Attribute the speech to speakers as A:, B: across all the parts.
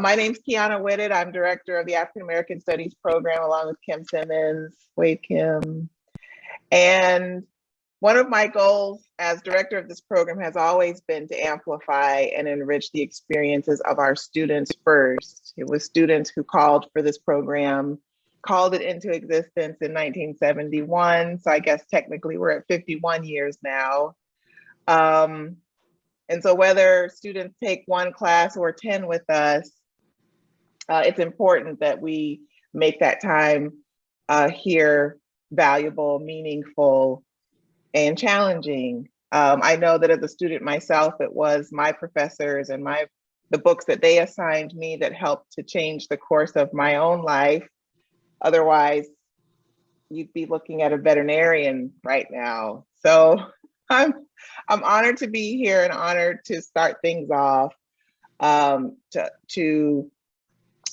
A: My name's Kiana Whitted. I'm director of the African American Studies program along with Kim Simmons, Wade Kim. And one of my goals as director of this program has always been to amplify and enrich the experiences of our students first. It was students who called for this program, called it into existence in 1971. So I guess technically we're at 51 years now. And so whether students take one class or 10 with us, it's important that we make that time here valuable, meaningful, and challenging. I know that as a student myself, it was my professors and the books that they assigned me that helped to change the course of my own life. Otherwise, you'd be looking at a veterinarian right now. So I'm honored to be here and honored to start things off, to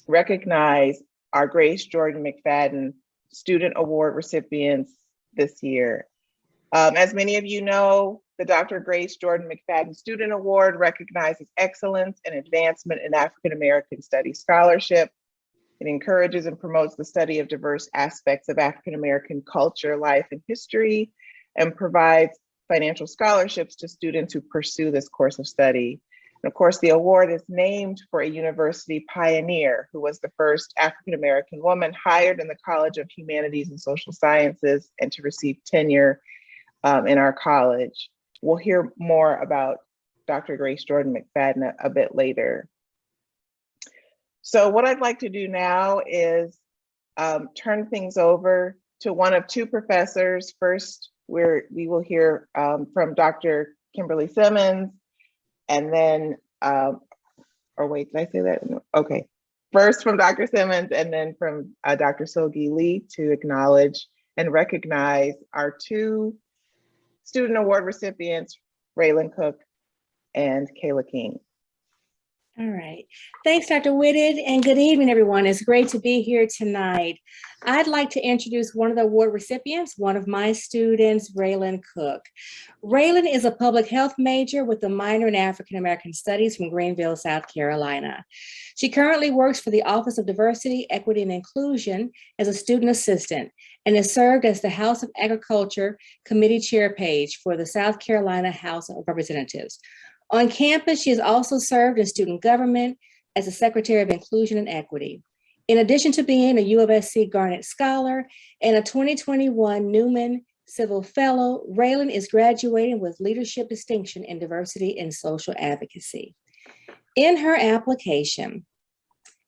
A: recognize our Grace Jordan McFadden Student Award recipients this year. As many of you know, the Dr. Grace Jordan McFadden Student Award recognizes excellence and advancement in African American Studies scholarship. It encourages and promotes the study of diverse aspects of African American culture, life, and history, and provides financial scholarships to students who pursue this course of study. And of course, the award is named for a university pioneer who was the first African American woman hired in the College of Humanities and Social Sciences and to receive tenure in our college. We'll hear more about Dr. Grace Jordan McFadden a bit later. So what I'd like to do now is turn things over to one of two professors. First, we will hear from Dr. Kimberly Simmons, and then, or wait, did I say that? Okay. First from Dr. Simmons, and then from Dr. Sogi Lee to acknowledge and recognize our two student award recipients, Raylynn Cook and Kayla King.
B: All right. Thanks, Dr. Whitted, and good evening, everyone. It's great to be here tonight. I'd like to introduce one of the award recipients, one of my students, Raylynn Cook. Raylynn is a public health major with a minor in African American Studies from Greenville, South Carolina. She currently works for the Office of Diversity, Equity, and Inclusion as a student assistant and has served as the House of Agriculture Committee Chair page for the South Carolina House of Representatives. On campus, she has also served in student government as a Secretary of Inclusion and Equity. In addition to being a U of SC Garnet Scholar and a 2021 Newman Civil Fellow, Raylynn is graduating with Leadership Distinction in Diversity and Social Advocacy. In her application,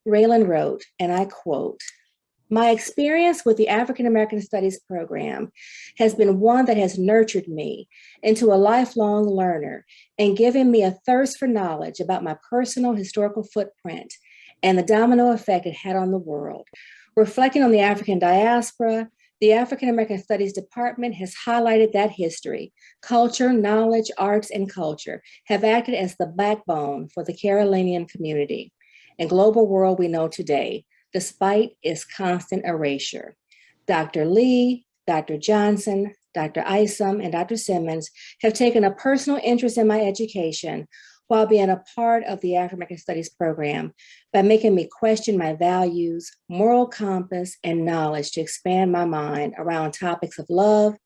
B: Raylynn wrote, and I quote, "My experience with the African American Studies program has been one that has nurtured me into a lifelong learner and given me a thirst for knowledge about my personal historical footprint and the domino effect it had on the world. Reflecting on the African diaspora, the African American Studies Department has highlighted that history, culture, knowledge, arts, and culture have acted as the backbone for the Carolinian community and global world we know today, despite its constant erasure. Dr. Lee, Dr. Johnson, Dr. Isom, and Dr. Simmons have taken a personal interest in my education while being a part of the African American Studies program by making me question my values, moral compass, and knowledge to expand my mind around topics of love,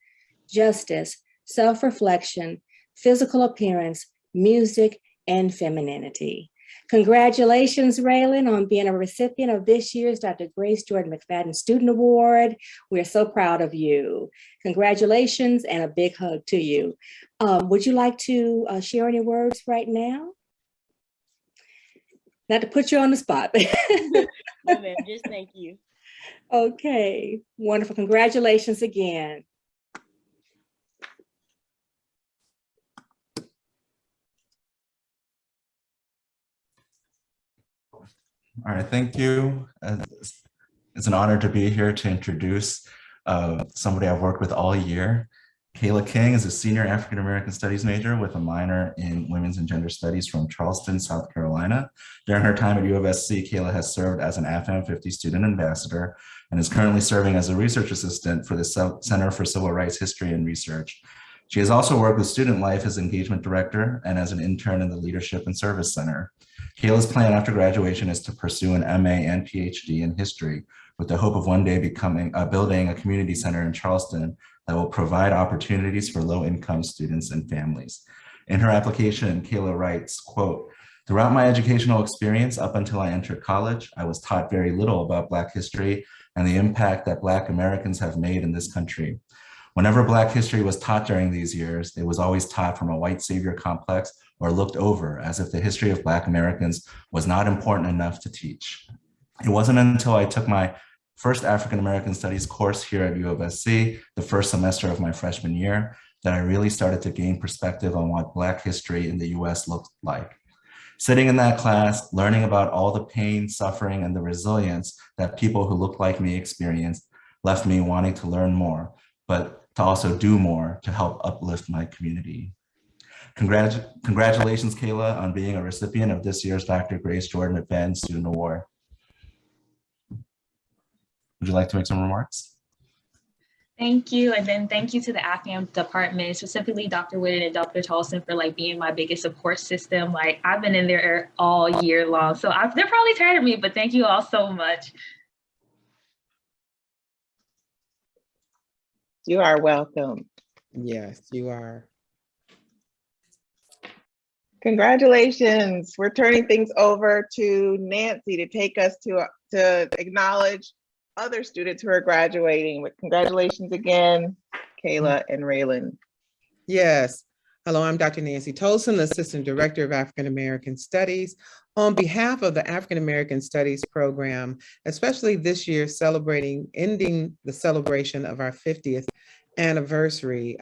B: justice, self-reflection, physical appearance, music, and femininity." Congratulations, Raylynn, on being a recipient of this year's Dr. Grace Jordan McFadden Student Award. We're so proud of you. Congratulations and a big hug to you. Would you like to share any words right now? Not to put you on the spot.
C: No, ma'am, just thank you.
B: Okay, wonderful. Congratulations again.
D: All right, thank you. It's an honor to be here to introduce somebody I've worked with all year. Kayla King is a senior African American Studies major with a minor in Women's and Gender Studies from Charleston, South Carolina. During her time at U of SC, Kayla has served as an AFAM 50 student ambassador and is currently serving as a research assistant for the Center for Civil Rights History and Research. She has also worked with Student Life as engagement director and as an intern in the Leadership and Service Center. Kayla's plan after graduation is to pursue an MA and PhD in history with the hope of one day building a community center in Charleston that will provide opportunities for low-income students and families. In her application, Kayla writes, quote, "Throughout my educational experience up until I entered college, I was taught very little about Black history and the impact that Black Americans have made in this country. Whenever Black history was taught during these years, it was always taught from a white savior complex or looked over as if the history of Black Americans was not important enough to teach. It wasn't until I took my first African American Studies course here at U of SC, the first semester of my freshman year, that I really started to gain perspective on what Black history in the US looked like. Sitting in that class, learning about all the pain, suffering, and the resilience that people who looked like me experienced left me wanting to learn more, but to also do more to help uplift my community." Congratulations, Kayla, on being a recipient of this year's Dr. Grace Jordan McFadden Student Award. Would you like to make some remarks?
E: Thank you. And then thank you to the AFAM department, specifically Dr. Whitted and Dr. Tolson for being my biggest support system. I've been in there all year long. So they're probably tired of me, but thank you all so much.
A: You are welcome.
F: Yes, you are.
A: Congratulations. We're turning things over to Nancy to take us to acknowledge other students who are graduating. But congratulations again, Kayla and Raylynn.
F: Yes. Hello, I'm Dr. Nancy Tolson, Assistant Director of African American Studies. On behalf of the African American Studies program, especially this year ending the celebration of our 50th anniversary,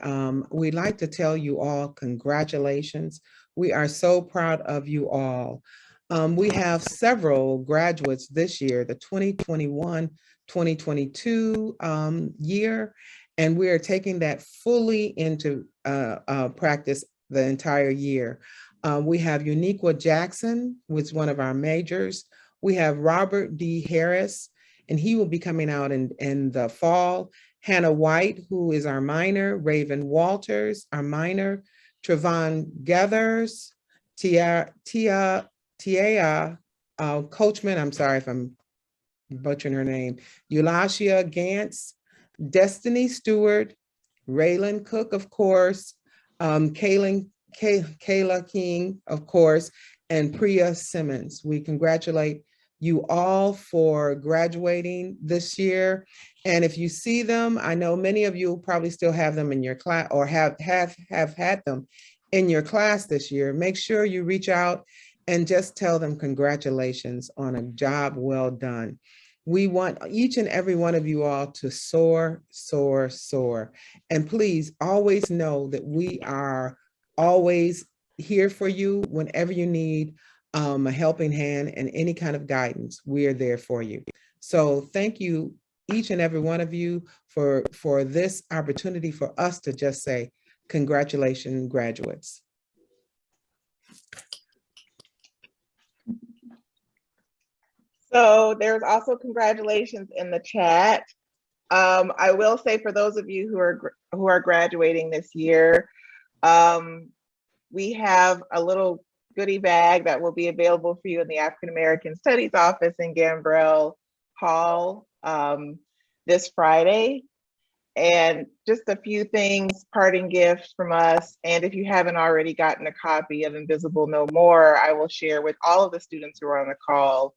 F: we'd like to tell you all congratulations. We are so proud of you all. We have several graduates this year, the 2021-2022 year, and we are taking that fully into practice the entire year. We have Uniqua Jackson, who is one of our majors. We have Robert D. Harris, and he will be coming out in the fall. Hannah White, who is our minor. Raven Walters, our minor. Trevon Gathers, Tia Coachman, I'm sorry if I'm butchering her name, Eulacia Gantz, Destiny Stewart, Raylynn Cook, of course, Kayla King, of course, and Priya Simmons. We congratulate you all for graduating this year. And if you see them, I know many of you probably still have them in your class or have had them in your class this year. Make sure you reach out and just tell them congratulations on a job well done. We want each and every one of you all to soar, soar, soar. And please always know that we are always here for you whenever you need a helping hand and any kind of guidance. We are there for you. So thank you, each and every one of you, for this opportunity for us to just say, congratulations, graduates.
A: So there's also congratulations in the chat. I will say for those of you who are graduating this year, we have a little goodie bag that will be available for you in the African American Studies office in Gambrell Hall this Friday. And just a few things, parting gifts from us. And if you haven't already gotten a copy of Invisible No More, I will share with all of the students who are on the call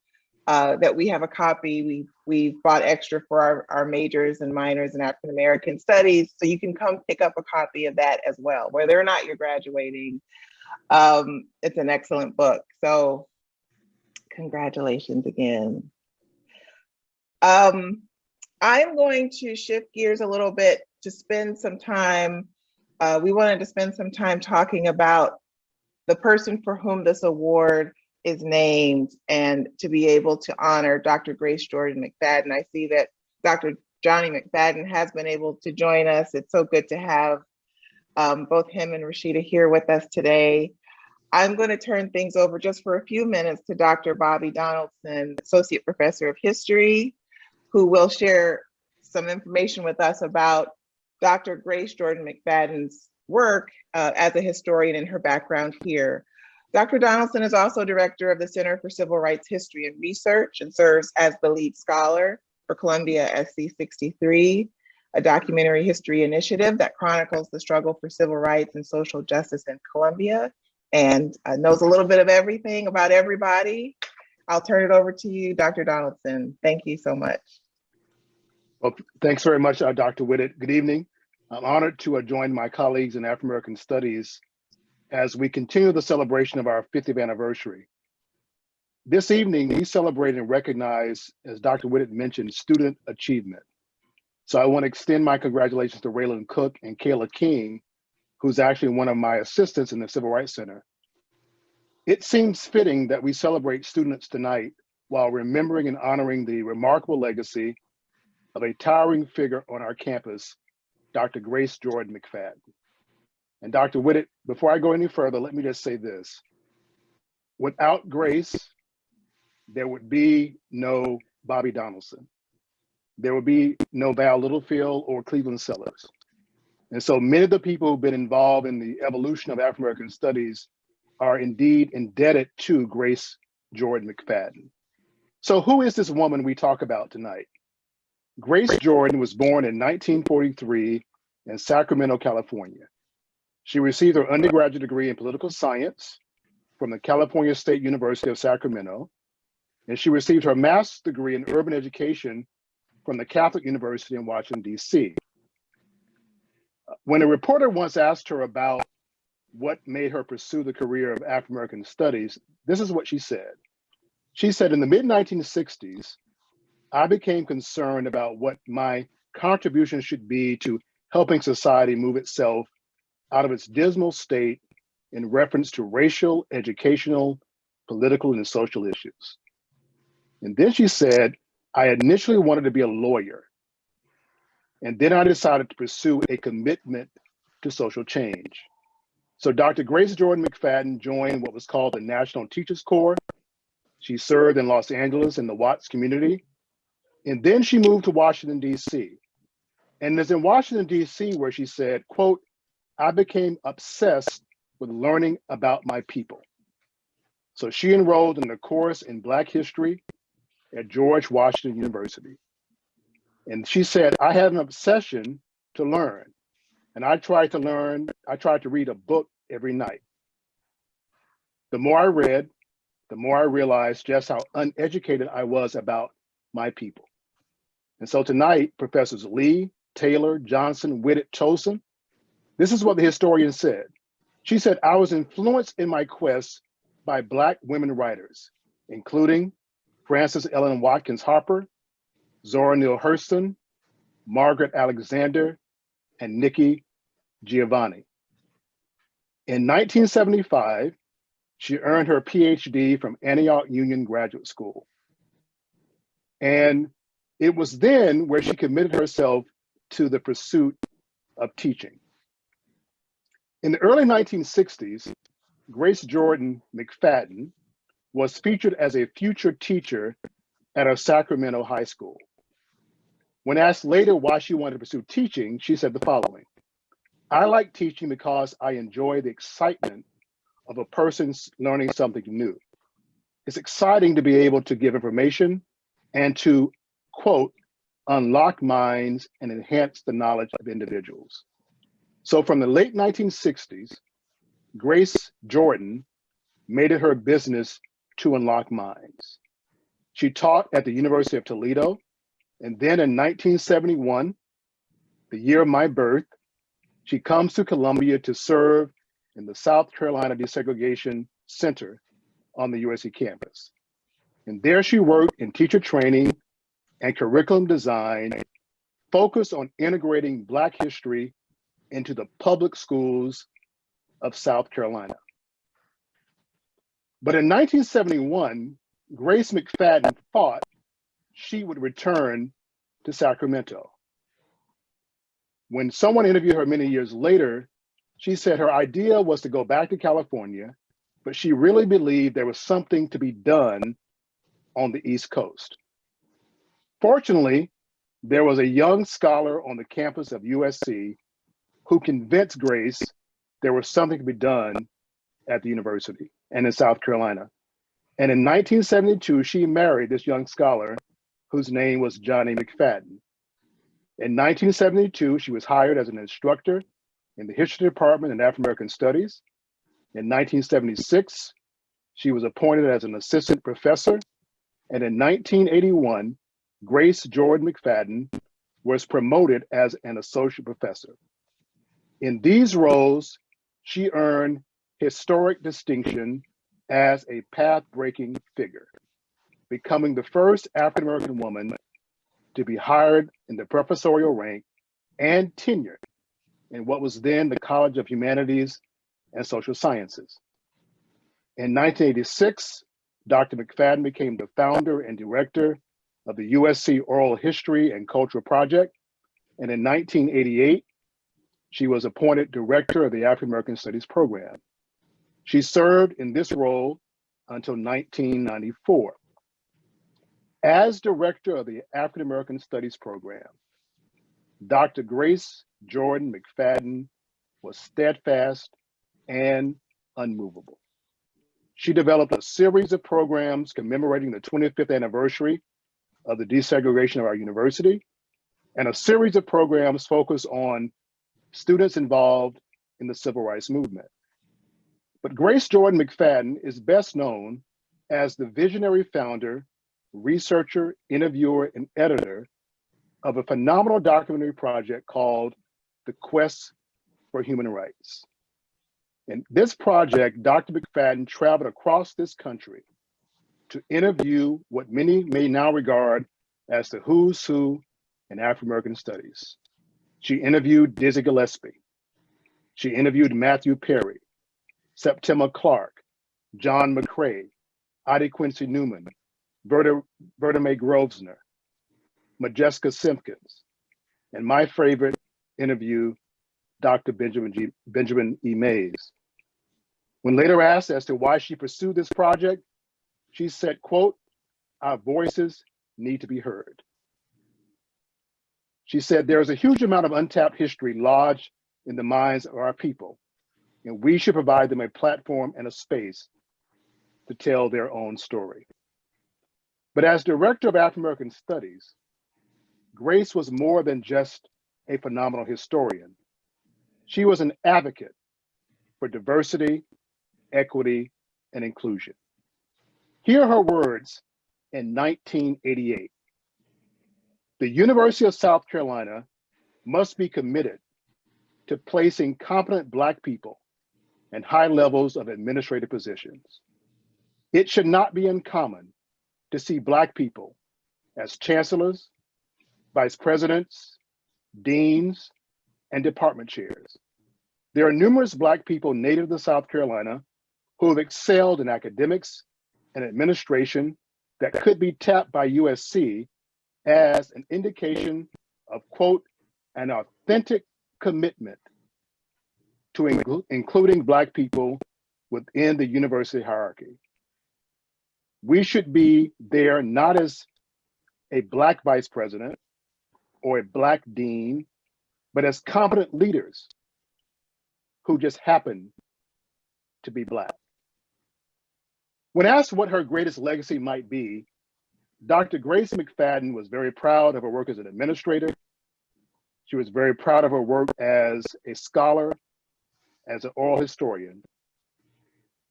A: that we have a copy. We've bought extra for our majors and minors in African American Studies. So you can come pick up a copy of that as well. Whether or not you're graduating, it's an excellent book. So congratulations again. I'm going to shift gears a little bit to spend some time. We wanted to spend some time talking about the person for whom this award is named and to be able to honor Dr. Grace Jordan McFadden. I see that Dr. Johnny McFadden has been able to join us. It's so good to have both him and Rashida here with us today. I'm going to turn things over just for a few minutes to Dr. Bobby Donaldson, Associate Professor of History, who will share some information with us about Dr. Grace Jordan McFadden's work as a historian and her background here. Dr. Donaldson is also director of the Center for Civil Rights History and Research and serves as the lead scholar for Columbia SC63, a documentary history initiative that chronicles the struggle for civil rights and social justice in Columbia, and knows a little bit of everything about everybody. I'll turn it over to you, Dr. Donaldson. Thank you so much.
G: Well, thanks very much, Dr. Whitted. Good evening. I'm honored to join my colleagues in African American Studies as we continue the celebration of our 50th anniversary. This evening, we celebrate and recognize, as Dr. Whitted mentioned, student achievement. So I want to extend my congratulations to Raylynn Cook and Kayla King, who's actually one of my assistants in the Civil Rights Center. It seems fitting that we celebrate students tonight while remembering and honoring the remarkable legacy of a towering figure on our campus, Dr. Grace Jordan McFadden. And Dr. Whitted, before I go any further, let me just say this. Without Grace, there would be no Bobby Donaldson. There would be no Val Littlefield or Cleveland Sellers. And so many of the people who've been involved in the evolution of African American studies are indeed indebted to Grace Jordan McFadden. So who is this woman we talk about tonight? Grace Jordan was born in 1943 in Sacramento, California. She received her undergraduate degree in political science from the California State University of Sacramento, and she received her master's degree in urban education from the Catholic University in Washington, D.C. When a reporter once asked her about what made her pursue the career of African American studies, this is what she said. She said, in the mid-1960s, I became concerned about what my contribution should be to helping society move itself out of its dismal state in reference to racial, educational, political, and social issues. And then she said, I initially wanted to be a lawyer. And then I decided to pursue a commitment to social change. So Dr. Grace Jordan McFadden joined what was called the National Teachers Corps. She served in Los Angeles in the Watts community. And then she moved to Washington, D.C. And it's in Washington, D.C. where she said, quote, I became obsessed with learning about my people. So she enrolled in the course in Black History at George Washington University. And she said, I had an obsession to learn. And I tried to read a book every night. The more I read, the more I realized just how uneducated I was about my people. And so tonight, Professors Lee, Taylor, Johnson, Whitted, Tosin, this is what the historian said. She said, I was influenced in my quest by Black women writers, including Frances Ellen Watkins Harper, Zora Neale Hurston, Margaret Alexander, and Nikki Giovanni. In 1975, she earned her PhD from Antioch Union Graduate School. And it was then where she committed herself to the pursuit of teaching. In the early 1960s, Grace Jordan McFadden was featured as a future teacher at a Sacramento high school. When asked later why she wanted to pursue teaching, she said the following: I like teaching because I enjoy the excitement of a person learning something new. It's exciting to be able to give information and to, quote, unlock minds and enhance the knowledge of individuals. So from the late 1960s, Grace Jordan made it her business to unlock minds. She taught at the University of Toledo, and then in 1971, the year of my birth, she comes to Columbia to serve in the South Carolina Desegregation Center on the USC campus. And there she worked in teacher training and curriculum design, focused on integrating Black history into the public schools of South Carolina. But in 1971, Grace McFadden thought she would return to Sacramento. When someone interviewed her many years later, she said her idea was to go back to California, but she really believed there was something to be done on the East Coast. Fortunately, there was a young scholar on the campus of USC who convinced Grace there was something to be done at the university and in South Carolina. And in 1972, she married this young scholar whose name was Johnny McFadden. In 1972, she was hired as an instructor in the history department in African American Studies. In 1976, she was appointed as an assistant professor. And in 1981, Grace Jordan McFadden was promoted as an associate professor. In these roles, she earned historic distinction as a path-breaking figure, becoming the first African-American woman to be hired in the professorial rank and tenured in what was then the College of Humanities and Social Sciences. In 1986, Dr. McFadden became the founder and director of the USC Oral History and Cultural Project. And in 1988, she was appointed director of the African American Studies program. She served in this role until 1994. As director of the African American Studies program, Dr. Grace Jordan McFadden was steadfast and unmovable. She developed a series of programs commemorating the 25th anniversary of the desegregation of our university, and a series of programs focused on students involved in the civil rights movement. But Grace Jordan McFadden is best known as the visionary founder, researcher, interviewer, and editor of a phenomenal documentary project called The Quest for Human Rights. In this project, Dr. McFadden traveled across this country to interview what many may now regard as the who's who in African American studies. She interviewed Dizzy Gillespie. She interviewed Matthew Perry, Septima Clark, John McCrae, Adi Quincy Newman, Berta Mae Grosvenor, Majeska Simpkins, and my favorite interview, Dr. Benjamin E. Mays. When later asked as to why she pursued this project, she said, quote, "Our voices need to be heard." She said, "There is a huge amount of untapped history lodged in the minds of our people, and we should provide them a platform and a space to tell their own story." But as director of African American Studies, Grace was more than just a phenomenal historian. She was an advocate for diversity, equity, and inclusion. Here are her words in 1988. "The University of South Carolina must be committed to placing competent Black people in high levels of administrative positions. It should not be uncommon to see Black people as chancellors, vice presidents, deans, and department chairs. There are numerous Black people native to South Carolina who have excelled in academics and administration that could be tapped by USC as an indication of, quote, an authentic commitment to including Black people within the university hierarchy. We should be there not as a Black vice president or a Black dean, but as competent leaders who just happen to be Black." When asked what her greatest legacy might be, Dr. Grace McFadden was very proud of her work as an administrator. She was very proud of her work as a scholar, as an oral historian.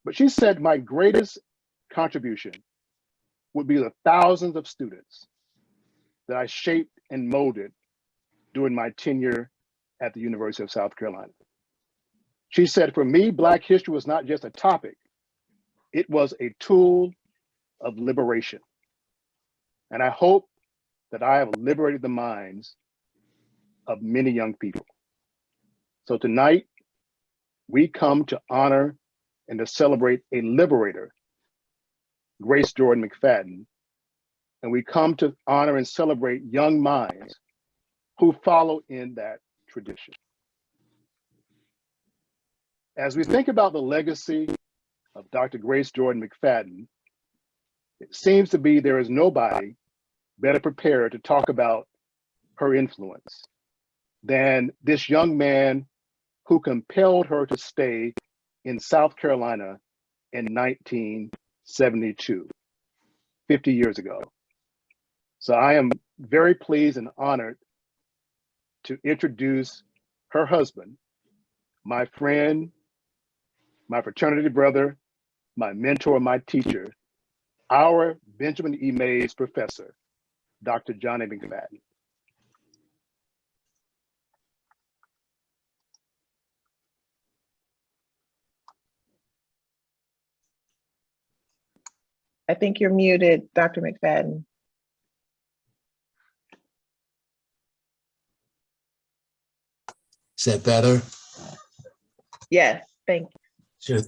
G: But she said, "My greatest contribution would be the thousands of students that I shaped and molded during my tenure at the University of South Carolina." She said, "For me, Black history was not just a topic, it was a tool of liberation. And I hope that I have liberated the minds of many young people." So tonight, we come to honor and to celebrate a liberator, Grace Jordan McFadden, and we come to honor and celebrate young minds who follow in that tradition. As we think about the legacy of Dr. Grace Jordan McFadden, it seems to be there is nobody better prepared to talk about her influence than this young man who compelled her to stay in South Carolina in 1972, 50 years ago. So I am very pleased and honored to introduce her husband, my friend, my fraternity brother, my mentor, my teacher, our Benjamin E. Mays professor, Dr. Johnny McFadden.
A: I think you're muted, Dr. McFadden.
H: Is that better?
A: Yes, thank you.
H: Sure.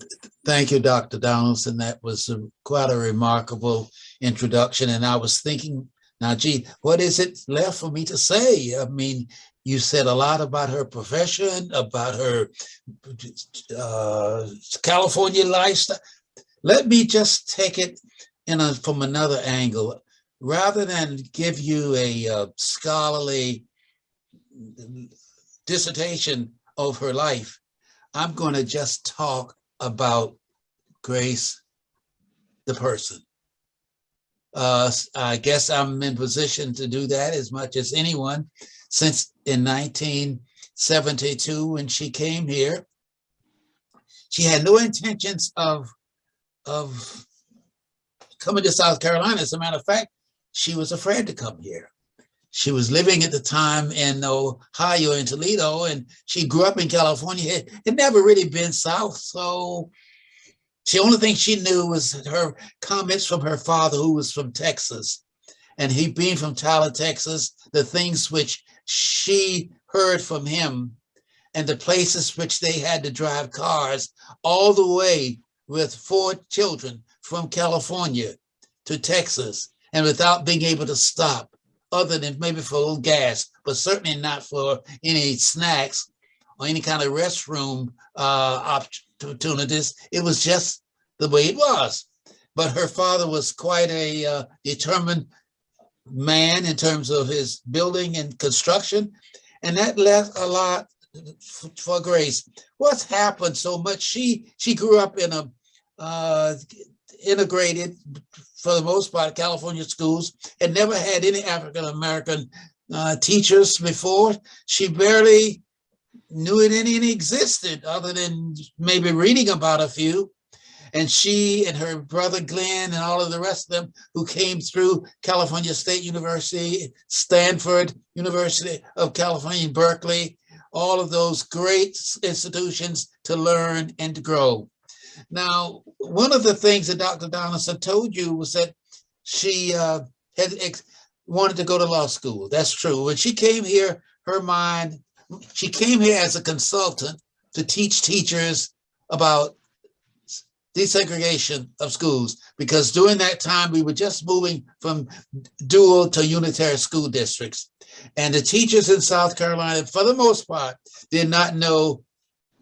H: Thank you, Dr. Donaldson. That was quite a remarkable introduction. And I was thinking, now, gee, what is it left for me to say? I mean, you said a lot about her profession, about her California lifestyle. Let me just take it from another angle. Rather than give you a scholarly dissertation of her life, I'm going to just talk about Grace, the person. I guess I'm in position to do that as much as anyone, since in 1972, when she came here, she had no intentions of coming to South Carolina. As a matter of fact, she was afraid to come here. She was living at the time in Ohio, in Toledo, and she grew up in California. It had never really been South, so the only thing she knew was her comments from her father, who was from Texas. And he being from Tyler, Texas, the things which she heard from him and the places which they had to drive cars all the way with 4 children from California to Texas, and without being able to stop, other than maybe for a little gas, but certainly not for any snacks or any kind of restroom opportunities. It was just the way it was. But her father was quite a determined man in terms of his building and construction, and that left a lot for Grace. What's happened so much? She grew up in a integrated, for the most part, California schools, and never had any African-American teachers before. She barely knew it any existed, other than maybe reading about a few. And she and her brother Glenn and all of the rest of them who came through California State University, Stanford, University of California, Berkeley, all of those great institutions to learn and to grow. Now, one of the things that Dr. Donaldson told you was that she wanted to go to law school. That's true. When she came here, she came here as a consultant to teach teachers about desegregation of schools, because during that time we were just moving from dual to unitary school districts. And the teachers in South Carolina, for the most part, did not know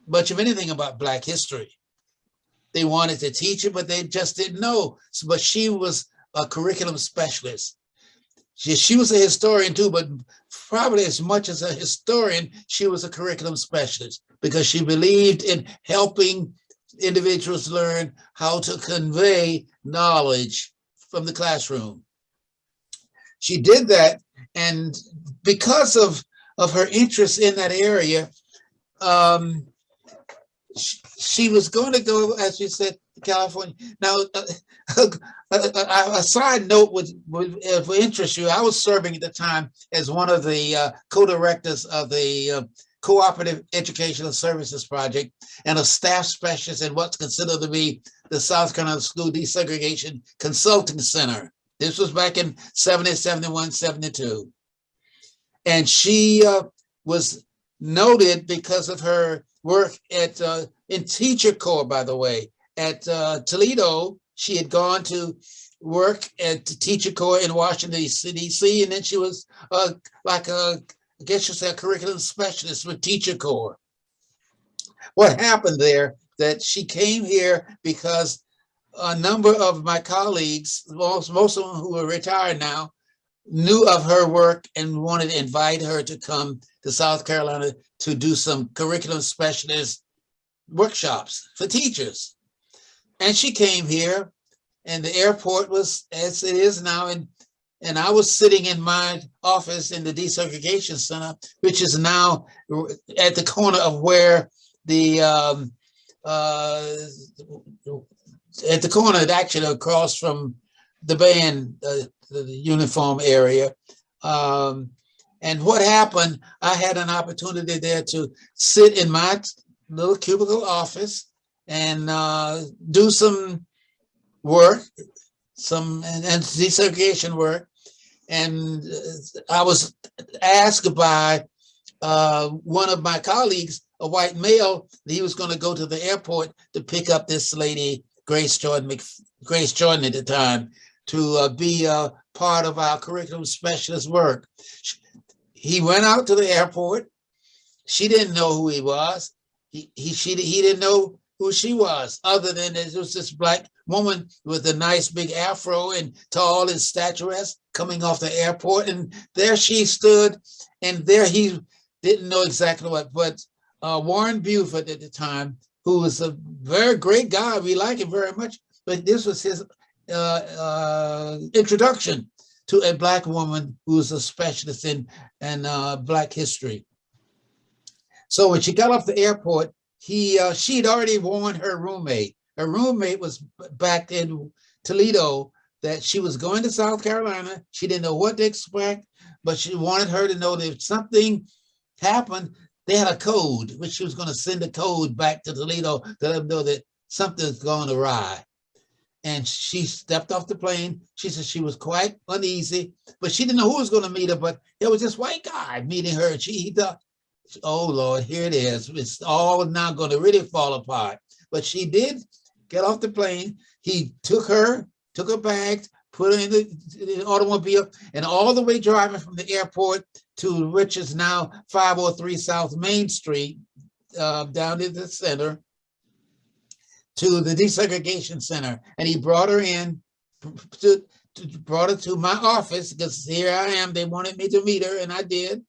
H: much of anything about Black history. They wanted to teach it, but they just didn't know. But she was a curriculum specialist. She was a historian too, but probably as much as a historian, she was a curriculum specialist, because she believed in helping individuals learn how to convey knowledge from the classroom. She did that, and because of her interest in that area, she was going to go, as you said, to California. Now, a side note would interest you. I was serving at the time as one of the co-directors of the Cooperative Educational Services Project and a staff specialist in what's considered to be the South Carolina School Desegregation Consulting Center. This was back in 70, 71, 72. And she was noted because of her work at in Teacher Corps, by the way, at Toledo. She had gone to work at Teacher Corps in Washington, D.C., and then she was like I guess you say a curriculum specialist with Teacher Corps. What happened there, that she came here because a number of my colleagues, most of them who are retired now, knew of her work and wanted to invite her to come to South Carolina to do some curriculum specialist workshops for teachers. And she came here, and the airport was as it is now. And I was sitting in my office in the desegregation center, which is now at the corner of where the at the corner, actually across from the band, the uniform area. And what happened, I had an opportunity there to sit in my little cubicle office and do some work, and desegregation work. And I was asked by one of my colleagues, a white male, that he was going to go to the airport to pick up this lady, Grace Jordan at the time, to be a part of our curriculum specialist work. He went out to the airport. She didn't know who he was. He didn't know who she was, other than it was this Black woman with a nice big afro and tall and statuesque coming off the airport. And there she stood, and there he didn't know exactly what, but Warren Buford at the time, who was a very great guy, we like him very much, but this was his introduction to a Black woman who was a specialist in Black history. So when she got off the airport, she'd already warned her roommate. Her roommate was back in Toledo, that she was going to South Carolina. She didn't know what to expect, but she wanted her to know that if something happened, they had a code, which she was going to send a code back to Toledo to let them know that something's gone awry. And she stepped off the plane. She said she was quite uneasy, but she didn't know who was going to meet her, but there was this white guy meeting her. And he thought, oh Lord, here it is. It's all now going to really fall apart. But she did get off the plane. He took her bags, put her in the automobile, and all the way driving from the airport to which is now 503 South Main Street, down in the center, to the desegregation center. And he brought her in, brought her to my office, because here I am. They wanted me to meet her, and I did.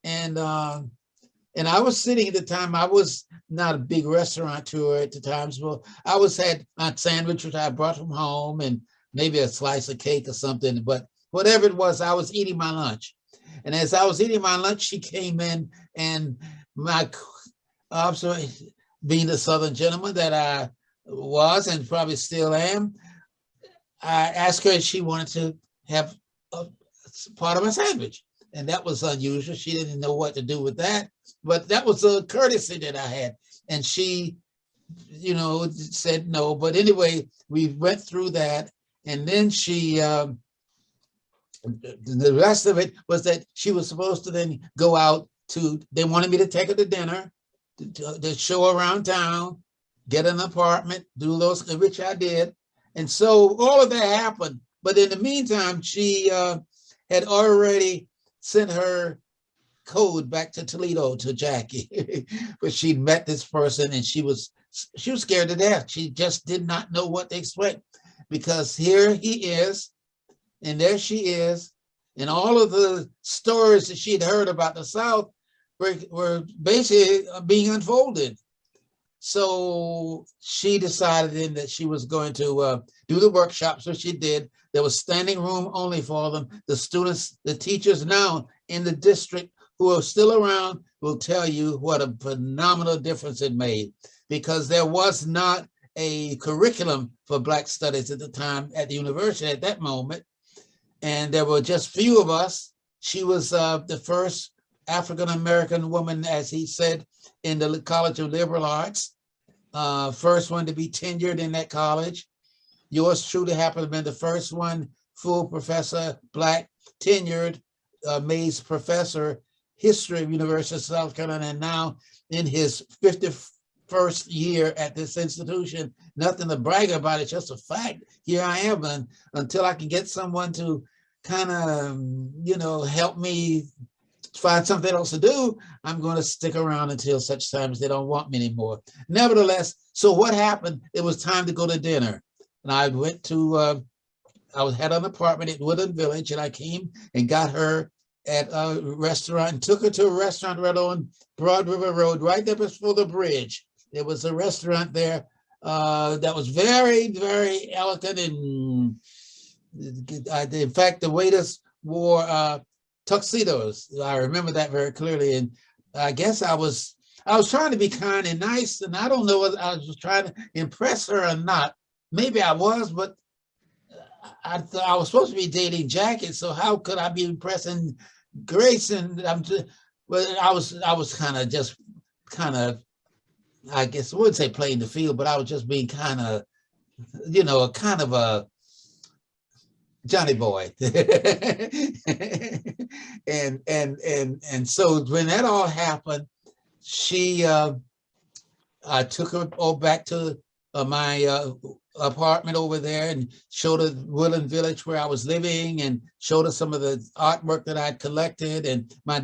H: And I was sitting at the time, I was not a big restaurateur at the time, so I had my sandwich, which I brought from home, and maybe a slice of cake or something, but whatever it was, I was eating my lunch. And as I was eating my lunch, she came in, and my observation, being the Southern gentleman that I was and probably still am, I asked her if she wanted to have a part of my sandwich. And that was unusual. She didn't know what to do with that, but that was a courtesy that I had. And she, said no. But anyway, we went through that. And then she, the rest of it was that she was supposed to then go out they wanted me to take her to dinner, to show around town, get an apartment, do those, which I did. And so all of that happened. But in the meantime, she had already sent her code back to Toledo to Jackie, but she'd met this person, and she was scared to death. She just did not know what to expect, because here he is, and there she is, and all of the stories that she'd heard about the South were basically being unfolded. So she decided then that she was going to do the workshops, which she did. There was standing room only for them. The students, the teachers now in the district who are still around will tell you what a phenomenal difference it made, because there was not a curriculum for Black studies at the time at the university at that moment. And there were just few of us. She was the first African-American woman, as he said, in the College of Liberal Arts, first one to be tenured in that college. Yours truly happened to have been the first one, full professor, Black, tenured, Mays professor, history of University of South Carolina, and now in his 51st year at this institution. Nothing to brag about, it's just a fact. Here I am, and until I can get someone to kind of, help me find something else to do, I'm going to stick around until such time as they don't want me anymore. Nevertheless, so what happened? It was time to go to dinner. And I went to, I had an apartment at Woodland Village, and I came and got her at a restaurant and took her to a restaurant right on Broad River Road, right there before the bridge. There was a restaurant there that was very, very elegant, and in fact, the waiters wore tuxedos. I remember that very clearly, and I guess I was trying to be kind and nice, and I don't know whether I was trying to impress her or not. Maybe I was, but I thought I was supposed to be dating Jackie, so how could I be impressing Grace? And I was kind of, I guess I wouldn't say playing the field, but I was just being kind of, kind of a Johnny boy. and so when that all happened, I took her back to my apartment over there and showed her Woodland Village where I was living, and showed her some of the artwork that I'd collected. And my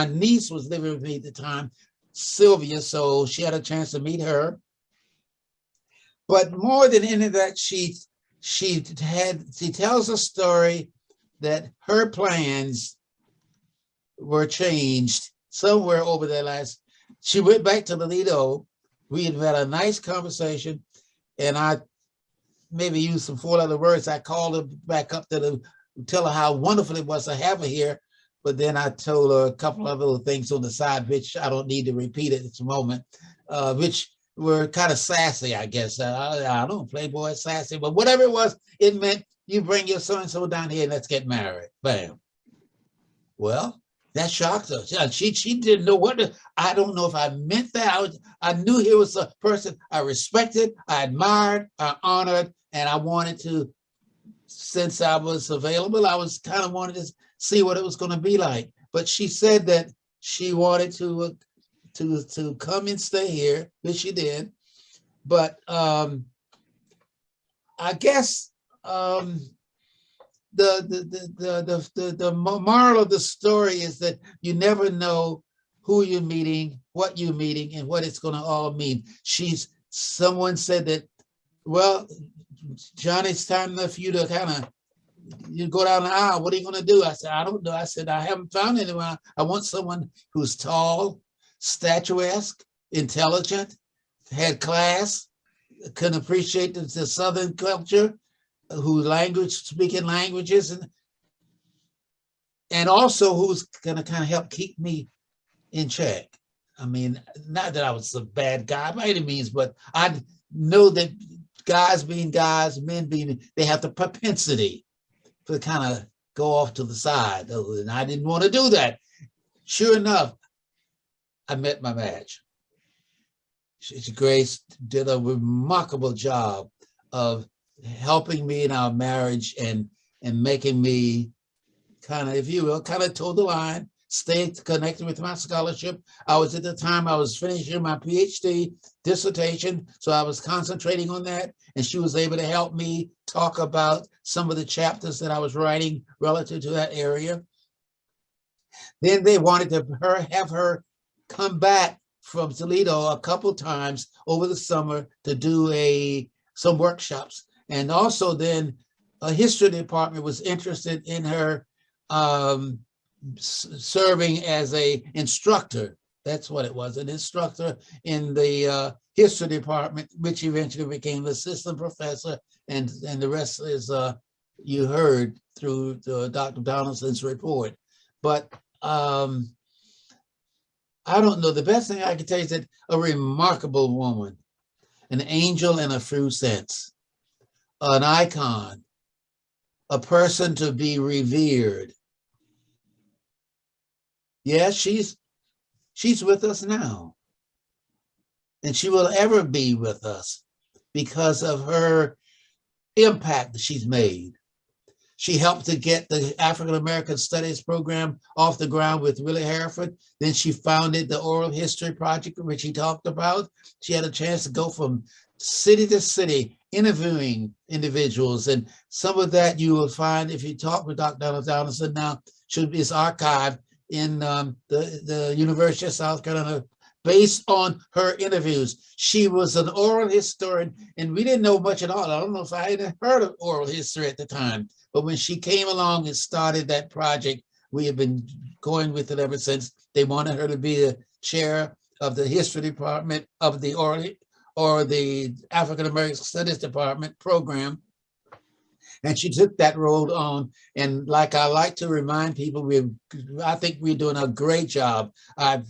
H: niece was living with me at the time, Sylvia, so she had a chance to meet her. But more than any of that, she tells a story that her plans were changed somewhere over their last. She went back to Toledo. We had had a nice conversation, and I maybe used some 4 other words. I called her back up to tell her how wonderful it was to have her here. But then I told her a couple of little things on the side, which I don't need to repeat at this moment, which were kind of sassy, I guess. I don't Playboy sassy, but whatever it was, it meant you bring your so-and-so down here and let's get married. Bam. Well, that shocked her. She didn't know I don't know if I meant that. I knew he was a person I respected, I admired, I honored, and I wanted to, since I was available, I was kind of wanted to see what it was going to be like. But she said that she wanted to come and stay here, which she did. But I guess the moral of the story is that you never know who you're meeting, what you're meeting, and what it's going to all mean. Someone said that, well, Johnny, it's time for you to kind of, you go down the aisle. What are you going to do? I said, I don't know. I said, I haven't found anyone. I want someone who's tall, statuesque, intelligent, had class, can appreciate the Southern culture, speaking languages, and also who's going to kind of help keep me in check. I mean, not that I was a bad guy by any means, but I know that guys being guys, men being, they have the propensity to kind of go off to the side. And I didn't want to do that. Sure enough, I met my match. Grace did a remarkable job of helping me in our marriage and making me kind of, if you will, kind of toe the line, stay connected with my scholarship. At the time I was finishing my PhD dissertation, so I was concentrating on that, and she was able to help me talk about some of the chapters that I was writing relative to that area. Then they wanted to have her come back from Toledo a couple times over the summer to do some workshops. And also then a history department was interested in her serving as an instructor. That's what it was, an instructor in the history department, which eventually became the assistant professor. And the rest is, you heard through Dr. Donaldson's report. But I don't know, the best thing I can tell you is that a remarkable woman, an angel in a true sense, an icon, a person to be revered. Yes, she's with us now. And she will ever be with us because of her impact that she's made. She helped to get the African American Studies program off the ground with Willie Hereford. Then she founded the Oral History Project, which he talked about. She had a chance to go from city to city, interviewing individuals. And some of that you will find if you talk with Dr. Donaldson now, should be archived in the University of South Carolina, based on her interviews. She was an oral historian, and we didn't know much at all. I don't know if I had heard of oral history at the time, but when she came along and started that project, we have been going with it ever since. They wanted her to be the chair of the history department of the or the African American Studies Department program. And she took that role on. And like I like to remind people, I think we're doing a great job. I've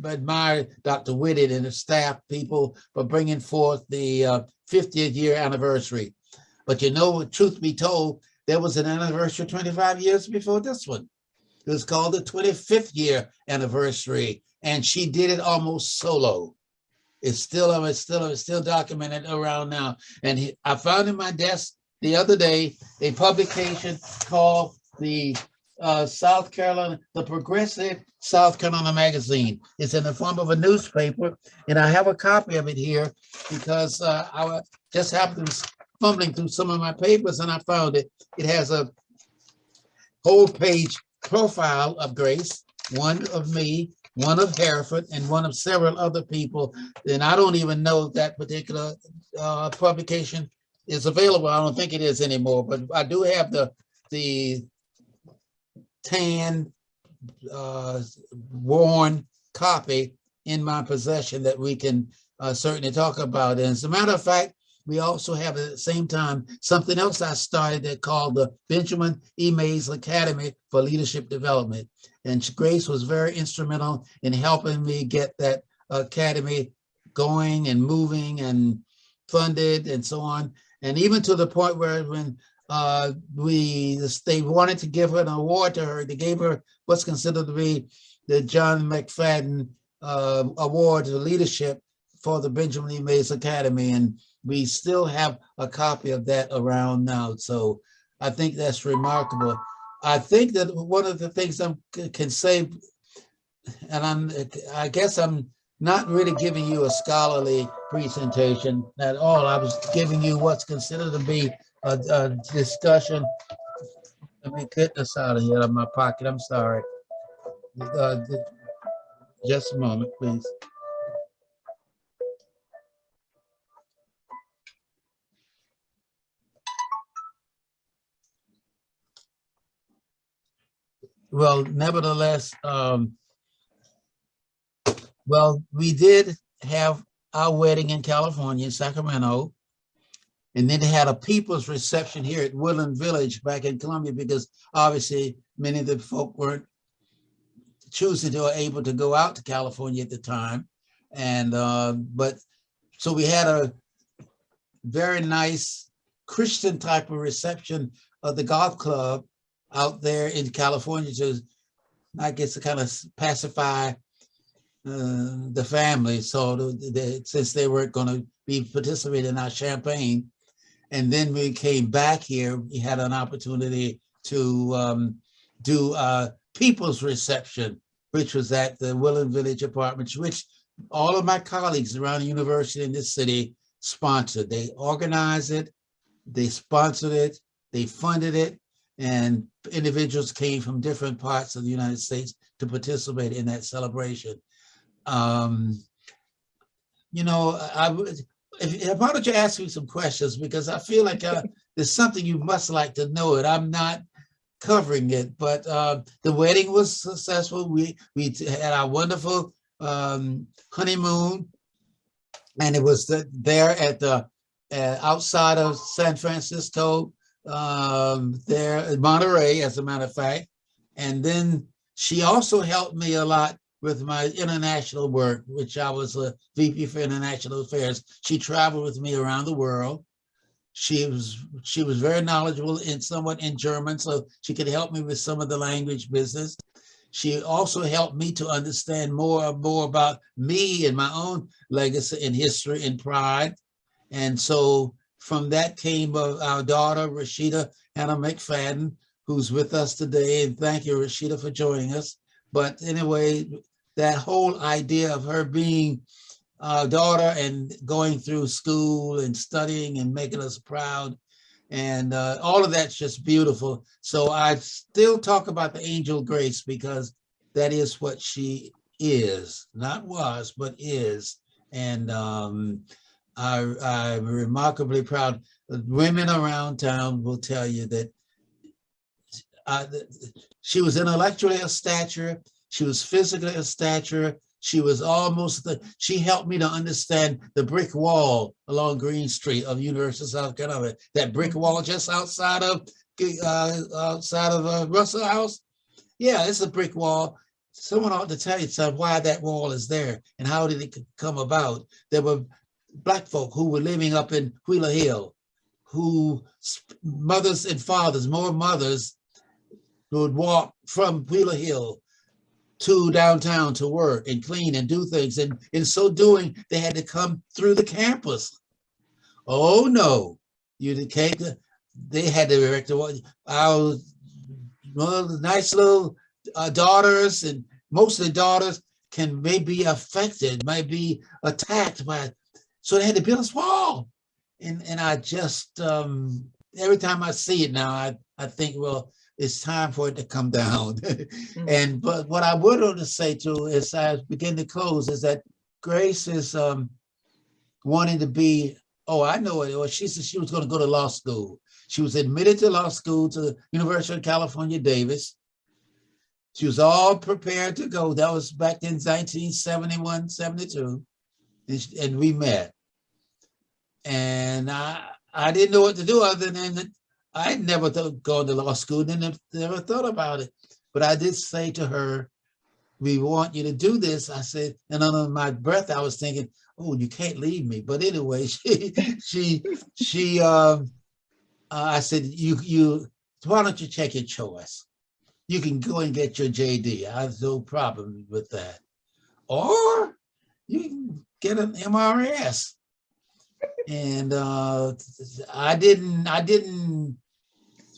H: admired Dr. Whitted and the staff people for bringing forth the 50th year anniversary. But you know, truth be told, there was an anniversary 25 years before this one. It was called the 25th year anniversary, and she did it almost solo. It's still documented around now. And I found in my desk the other day a publication called the South Carolina, the Progressive South Carolina Magazine. It's in the form of a newspaper, and I have a copy of it here because I just happened to be fumbling through some of my papers and I found it. It has a whole page profile of Grace, one of me, one of Hereford, and one of several other people. And I don't even know if that particular publication is available. I don't think it is anymore, but I do have the tan worn copy in my possession that we can certainly talk about. And as a matter of fact, we also have at the same time something else I started that called the Benjamin E. Mays Academy for Leadership Development. And Grace was very instrumental in helping me get that academy going and moving and funded and so on. And even to the point where when they wanted to give her an award to her, they gave her what's considered to be the John McFadden Award to leadership for the Benjamin E. Mays Academy. And we still have a copy of that around now. So I think that's remarkable. I think that one of the things I can say, and I guess I'm not really giving you a scholarly presentation at all. I was giving you what's considered to be a discussion. Let me get this out of here of my pocket. I'm sorry. Just a moment, please. Well, nevertheless, we did have our wedding in California, in Sacramento, and then they had a people's reception here at Woodland Village back in Columbia, because obviously many of the folk weren't choosing or able to go out to California at the time. And, but so we had a very nice Christian type of reception of the golf club out there in California to, I guess, to kind of pacify the family. So since they weren't going to be participating in our champagne, and then we came back here, we had an opportunity to do a people's reception, which was at the Woodland Village Apartments, which all of my colleagues around the university in this city sponsored. They organized it, they sponsored it, they funded it, and individuals came from different parts of the United States to participate in that celebration. You know, why don't you ask me some questions, because I feel like there's something you must like to know it. I'm not covering it, but the wedding was successful. We had our wonderful honeymoon, and it was there at the outside of San Francisco, there in Monterey, as a matter of fact. And then she also helped me a lot with my international work, which I was a VP for International Affairs. She traveled with me around the world. She was very knowledgeable somewhat in German, so she could help me with some of the language business. She also helped me to understand more about me and my own legacy and history and pride. And so from that came our daughter, Rashida Hannah McFadden, who's with us today. And thank you, Rashida, for joining us. But anyway, that whole idea of her being our daughter and going through school and studying and making us proud, and all of that's just beautiful. So I still talk about the angel Grace, because that is what she is, not was, but is. And I'm remarkably proud. Women around town will tell you that she was intellectually of stature, she was physically of stature, She was almost she helped me to understand the brick wall along Green Street of University of South Carolina. That brick wall just outside of Russell House. Yeah, it's a brick wall. Someone ought to tell you why that wall is there and how did it come about. There were Black folk who were living up in Wheeler Hill, who mothers and fathers, more mothers, would walk from Wheeler Hill to downtown to work and clean and do things. And in so doing, they had to come through the campus. Oh no, you can't. They had to erect our nice little daughters, and most of the daughters may be affected, might be attacked by. So they had to build this wall, and I just every time I see it now, I think, well, it's time for it to come down. But what I would want to say too, as I begin to close, is that Grace is wanting to be. Oh, I know it. Or she said she was going to go to law school. She was admitted to law school to the University of California, Davis. She was all prepared to go. That was back in 1971, 72. And we met. And I didn't know what to do other than I had never gone to law school, never thought about it. But I did say to her, we want you to do this. I said, and under my breath, I was thinking, oh, you can't leave me. But anyway, I said, why don't you check your choice? You can go and get your JD. I have no problem with that. Or you can get an MRS. And I didn't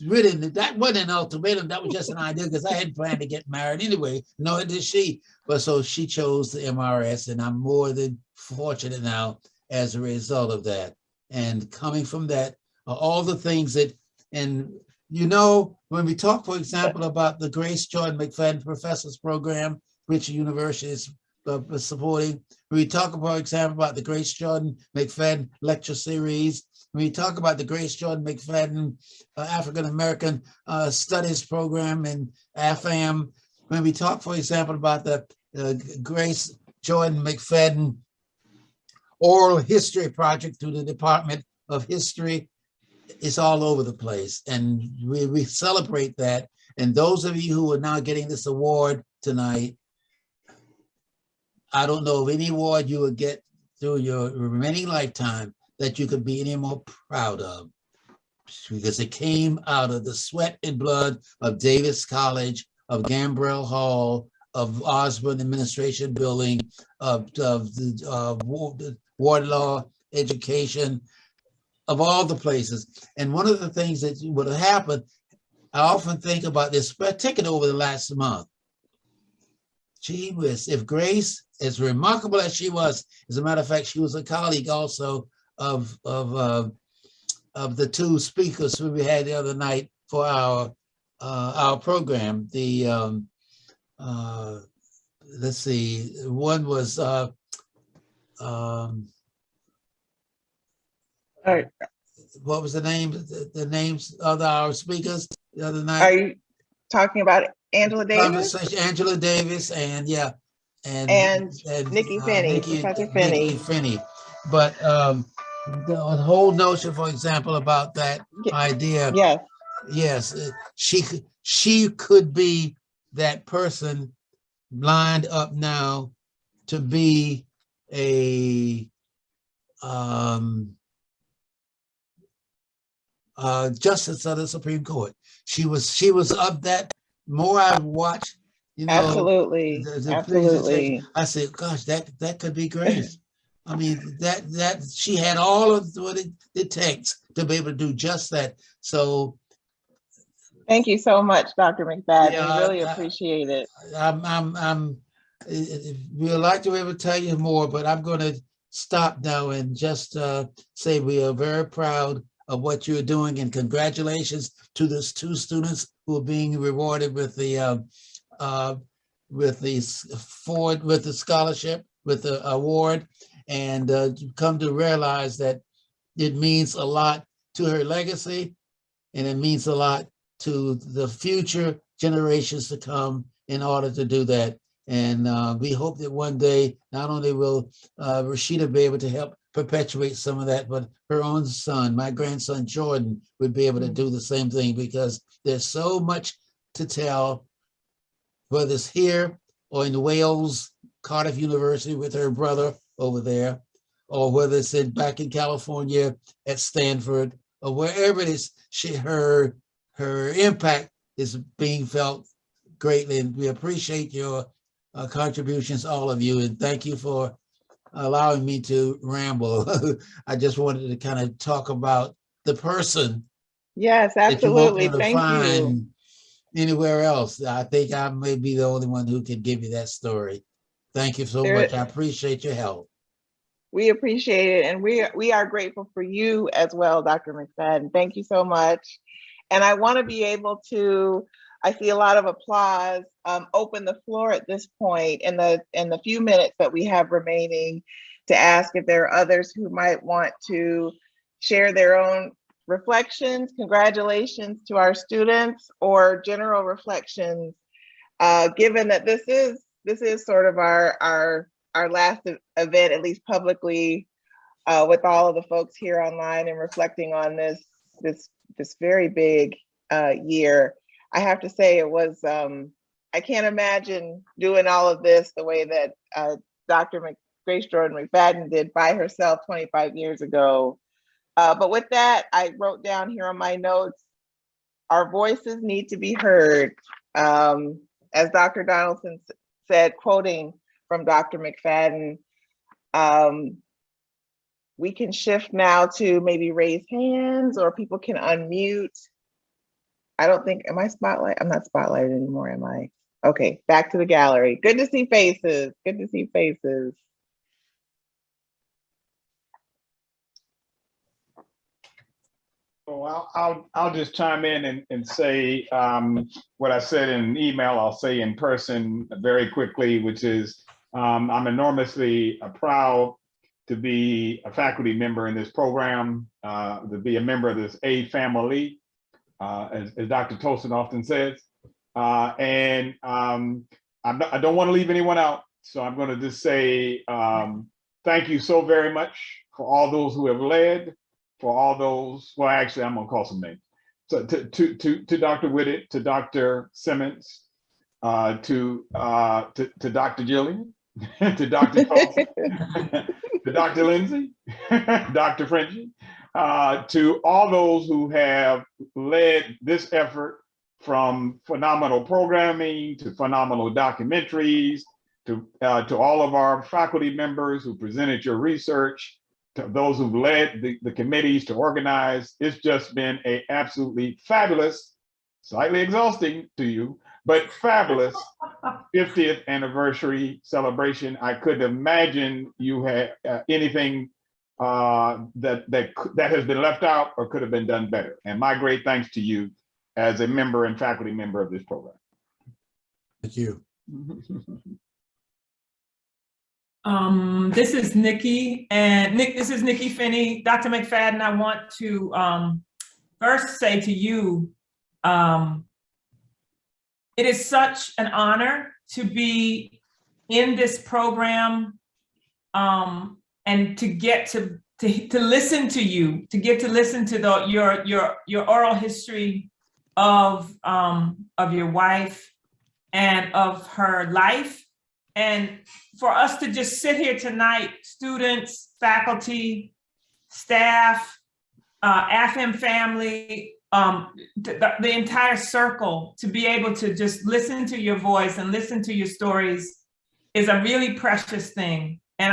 H: really, that wasn't an ultimatum. That was just an idea because I hadn't planned to get married anyway. Nor did she. But so she chose the MRS, and I'm more than fortunate now as a result of that. And coming from that, all the things that, and you know, when we talk, for example, about the Grace Jordan McFadden Professors Program, which University is supporting, when we talk, for example, about the Grace Jordan McFadden Lecture Series, when we talk about the Grace Jordan McFadden African American Studies Program and AFAM, when we talk, for example, about the Grace Jordan McFadden Oral History Project through the Department of History, it's all over the place. And we celebrate that. And those of you who are now getting this award tonight, I don't know of any award you would get through your remaining lifetime that you could be any more proud of, because it came out of the sweat and blood of Davis College, of Gambrell Hall, of Osborne Administration Building, of the Wardlaw Education, of all the places. And one of the things that would have happened, I often think about this, particularly over the last month. Gee whiz, if Grace, as remarkable as she was, as a matter of fact, she was a colleague also of the two speakers who we had the other night for our program. The let's see, one was what was the name? The names of our speakers the other night.
A: Are you talking about Angela Davis?
H: Angela Davis, and yeah, and
A: Nikki Finney, Professor Finney.
H: Nikki Finney. But the whole notion, for example, about that idea.
A: Yes.
H: Yes, she could be that person lined up now to be a justice of the Supreme Court. She was of that. More I watched, you know,
A: Absolutely. Absolutely.
H: I said, gosh, that could be Grace. I mean, that she had all of what it takes to be able to do just that. So
A: thank you so much, Dr. McFadden. I really appreciate it.
H: We'd like to be able to tell you more, but I'm going to stop now and just say we are very proud of what you're doing, and congratulations to those two students who are being rewarded with the scholarship, with the award, and come to realize that it means a lot to her legacy, and it means a lot to the future generations to come in order to do that. And we hope that one day, not only will Rashida be able to help perpetuate some of that, but her own son, my grandson Jordan, would be able to do the same thing, because there's so much to tell, whether it's here or in Wales, Cardiff University with her brother over there, or whether it's back in California at Stanford, or wherever it is, her impact is being felt greatly. And we appreciate your contributions, all of you, and thank you for allowing me to ramble. I just wanted to kind of talk about the person.
A: Yes,
H: That you won't be
A: absolutely.
H: able to
A: Thank you.
H: find anywhere else. I think I may be the only one who can give you that story. Thank you so much. I appreciate your help.
A: We appreciate it, and we are grateful for you as well, Dr. McFadden. Thank you so much. And I want to be able to, I see a lot of applause, open the floor at this point in the few minutes that we have remaining, to ask if there are others who might want to share their own reflections, congratulations to our students, or general reflections, given that this is sort of our last event, at least publicly, with all of the folks here online and reflecting on this very big year. I have to say it was, I can't imagine doing all of this the way that Grace Jordan McFadden did by herself 25 years ago. But with that, I wrote down here on my notes, our voices need to be heard. As Dr. Donaldson said, quoting from Dr. McFadden, we can shift now to maybe raise hands, or people can unmute. I don't think, am I spotlight? I'm not spotlighted anymore, am I? Okay, back to the gallery. Good to see faces, good to see faces.
I: Well, I'll just chime in and say what I said in an email, I'll say in person very quickly, which is I'm enormously proud to be a faculty member in this program, to be a member of this A family, as Dr. Tolson often says. And I don't want to leave anyone out, so I'm going to just say thank you so very much for all those who have led, for all those, well, actually, I'm gonna call some names. So to Dr. Whitted, to Dr. Simmons, to Dr. Jillian, to Dr. Thompson, to Dr. Lindsay, Dr. Frenchy, to all those who have led this effort, from phenomenal programming to phenomenal documentaries, to all of our faculty members who presented your research, to those who've led the committees to organize. It's just been a absolutely fabulous, slightly exhausting to you, but fabulous 50th anniversary celebration. I couldn't imagine you had anything that has been left out or could have been done better. And my great thanks to you as a member and faculty member of this program.
H: Thank you.
J: This is Nikki, and this is Nikki Finney. Dr. McFadden, I want to first say to you, it is such an honor to be in this program, and to get to listen to you, to get to listen to your oral history of your wife and of her life. And for us to just sit here tonight, students, faculty, staff, AFM family, the entire circle, to be able to just listen to your voice and listen to your stories is a really precious thing. And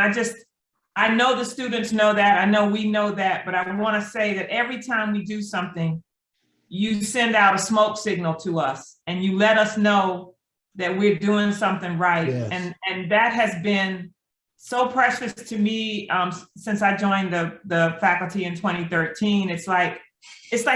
J: I know the students know that, I know we know that, but I want to say that every time we do something, you send out a smoke signal to us and you let us know that we're doing something right. Yes. And that has been so precious to me since I joined the faculty in 2013. It's like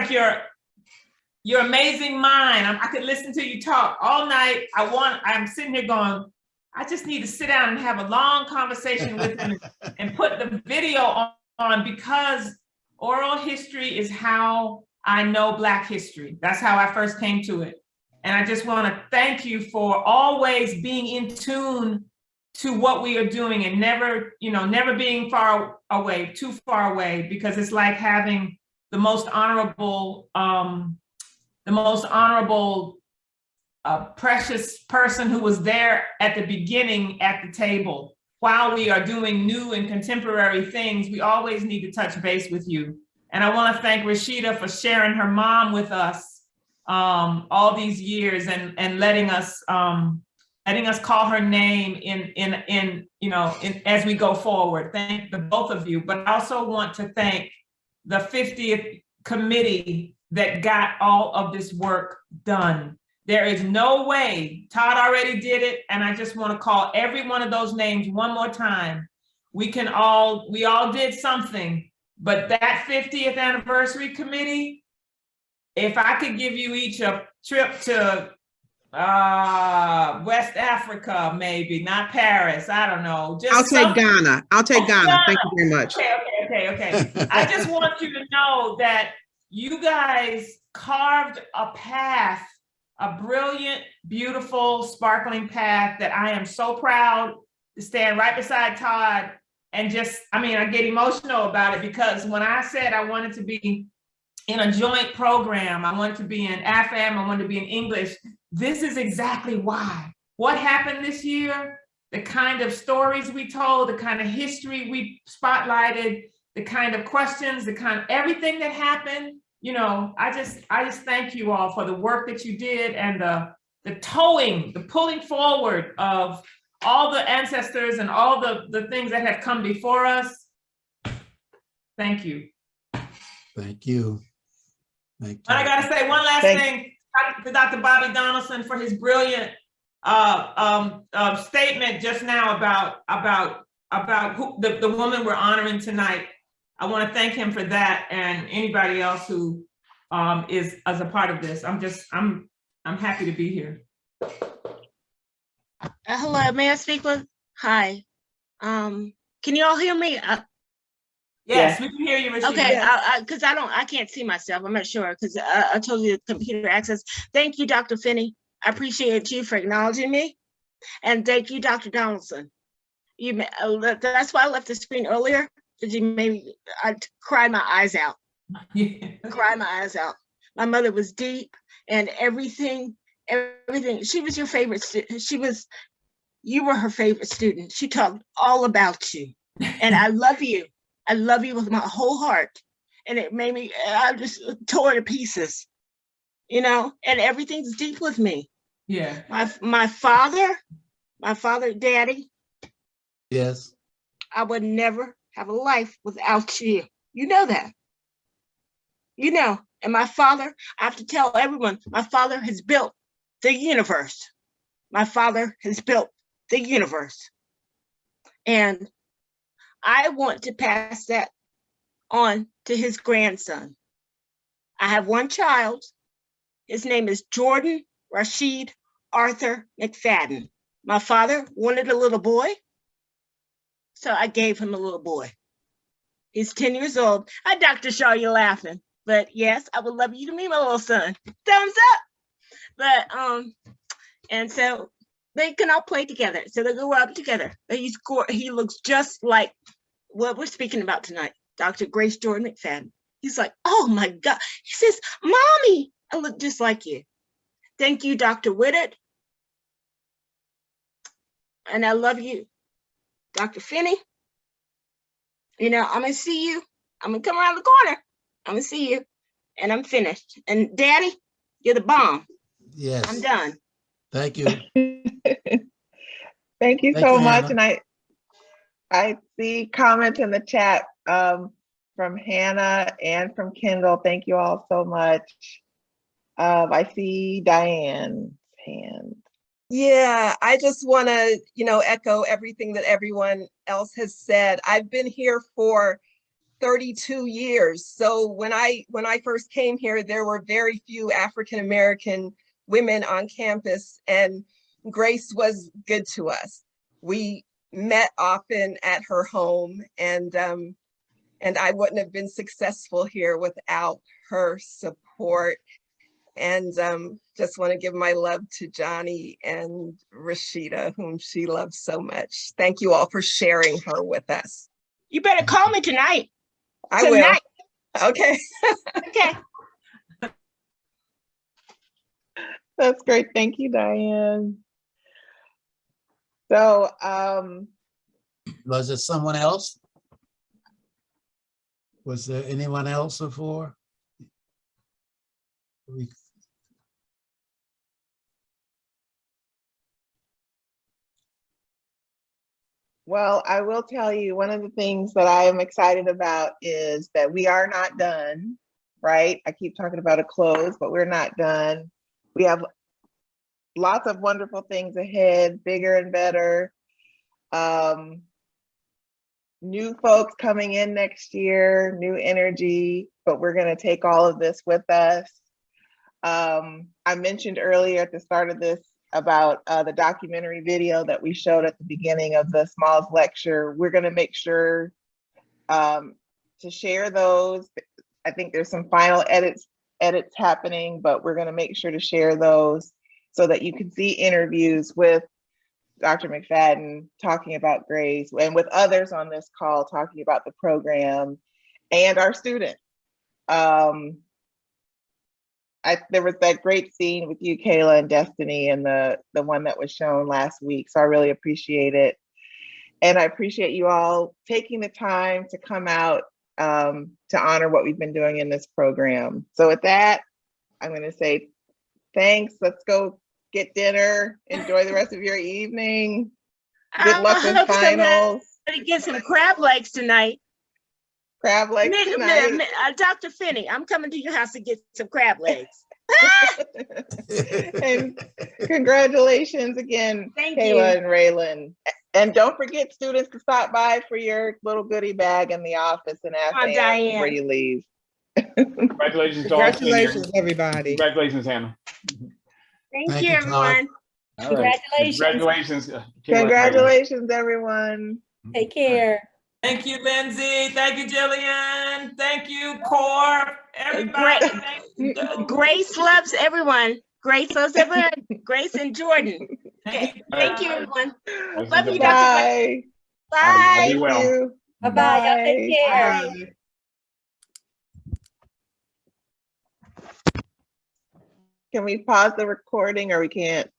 J: your amazing mind. I could listen to you talk all night. I'm sitting here going, I just need to sit down and have a long conversation with them and put the video on, because oral history is how I know Black history. That's how I first came to it. And I just want to thank you for always being in tune to what we are doing and never, never being too far away, because it's like having the most honorable, precious person who was there at the beginning at the table. While we are doing new and contemporary things, we always need to touch base with you. And I want to thank Rashida for sharing her mom with us all these years and letting us call her name as we go forward. Thank the both of you. But I also want to thank the 50th committee that got all of this work done. There is no way, Todd already did it, and I just want to call every one of those names one more time. We all did something, but that 50th anniversary committee, if I could give you each a trip to West Africa, maybe, not Paris, I don't know.
F: I'll take Ghana. I'll take Ghana. Thank you very much.
J: Okay. I just want you to know that you guys carved a path, a brilliant, beautiful, sparkling path that I am so proud to stand right beside Todd and I get emotional about it, because when I said I wanted to be in a joint program, I wanted to be in AFAM, I wanted to be in English, this is exactly why. What happened this year, the kind of stories we told, the kind of history we spotlighted, the kind of questions, the kind of everything that happened, I just thank you all for the work that you did and the pulling forward of all the ancestors and all the things that have come before us. Thank you.
H: Thank you. Thank you.
J: And I gotta say one last thing to Dr. Bobby Donaldson for his brilliant statement just now about who, the woman we're honoring tonight. I want to thank him for that, and anybody else who is as a part of this. I'm happy to be here.
C: Hello, may I speak with? Hi. Can you all hear me?
J: Yes, we can hear you, Rashida.
C: Okay, because I can't see myself. I'm not sure because I told you the computer access. Thank you, Dr. Finney. I appreciate you for acknowledging me, and thank you, Dr. Donaldson. That's why I left the screen earlier, because I cried my eyes out. Cried my eyes out. My mother was deep, and everything. She was your favorite student. You were her favorite student. She talked all about you, and I love you. I love you with my whole heart. And it made me, I just tore to pieces, and everything's deep with me.
J: Yeah.
C: My father, Daddy.
H: Yes.
C: I would never have a life without you. You know that. And my father, I have to tell everyone, my father has built the universe. My father has built the universe. And I want to pass that on to his grandson. I have one child. His name is Jordan Rashid Arthur McFadden. My father wanted a little boy, so I gave him a little boy. He's 10 years old. Hi, Dr. Shaw, you're laughing. But yes, I would love you to meet my little son. Thumbs up. But, and so they can all play together. So they grow up together. He looks just like what we're speaking about tonight, Dr. Grace Jordan McFadden. He's like, oh my God. He says, Mommy, I look just like you. Thank you, Dr. Whitted. And I love you, Dr. Finney. I'm gonna see you. I'm gonna come around the corner. I'm gonna see you. And I'm finished. And Daddy, you're the bomb.
H: Yes.
C: I'm done.
H: Thank you.
A: Thank you
H: Thank
A: so
H: you,
A: much.
H: Hannah.
A: And I see comments in the chat from Hannah and from Kendall. Thank you all so much. I see Diane's hand.
K: Yeah, I just want to, echo everything that everyone else has said. I've been here for 32 years. So when I first came here, there were very few African-American women on campus, and Grace was good to us. We met often at her home, and I wouldn't have been successful here without her support. And just want to give my love to Johnny and Rashida, whom she loves so much. Thank you all for sharing her with us.
C: You better call me tonight.
K: I will. Okay.
C: Okay.
A: That's great. Thank you, Diane. So,
H: Was there someone else? Was there anyone else before?
A: well, I will tell you, one of the things that I am excited about is that we are not done, right? I keep talking about a close, but we're not done. We have lots of wonderful things ahead, bigger and better. New folks coming in next year, new energy, but we're going to take all of this with us. I mentioned earlier at the start of this about the documentary video that we showed at the beginning of the Smalls lecture. We're going to make sure to share those. I think there's some final edits happening, but we're going to make sure to share those so that you can see interviews with Dr. McFadden talking about Grace and with others on this call talking about the program and our students. There was that great scene with you, Kayla, and Destiny, and the one that was shown last week. So I really appreciate it. And I appreciate you all taking the time to come out to honor what we've been doing in this program. So with that, I'm going to say thanks. Let's go get dinner. Enjoy the rest of your evening. Good luck with finals.
C: Get some crab legs tonight.
A: Crab legs tonight.
C: Dr. Finney, I'm coming to your house to get some crab legs.
A: And congratulations again,
C: Thank
A: Kayla
C: you.
A: and Raylynn. And don't forget, students, to stop by for your little goodie bag in the office and ask Ann
C: Diane.
A: before you leave.
I: Congratulations to all seniors.
F: Congratulations, everybody.
I: Congratulations, Hannah.
C: Thank you, everyone.
I: All right.
B: Congratulations.
I: Congratulations. Kayla.
A: Congratulations, everyone.
B: Take care.
J: Thank you, Lindsay. Thank you, Jillian. Thank you, Core. Everybody. Thank you.
C: Grace loves everyone. Grace loves everyone. Grace and Jordan.
J: Thank you.
C: Thank you, everyone.
I: That's
C: Love you,
I: good.
C: Dr. Wade.
A: Bye.
C: Bye.
I: Be well.
A: Thank you.
B: Bye-bye. Y'all take care.
A: Bye. Can we pause the recording or we can't?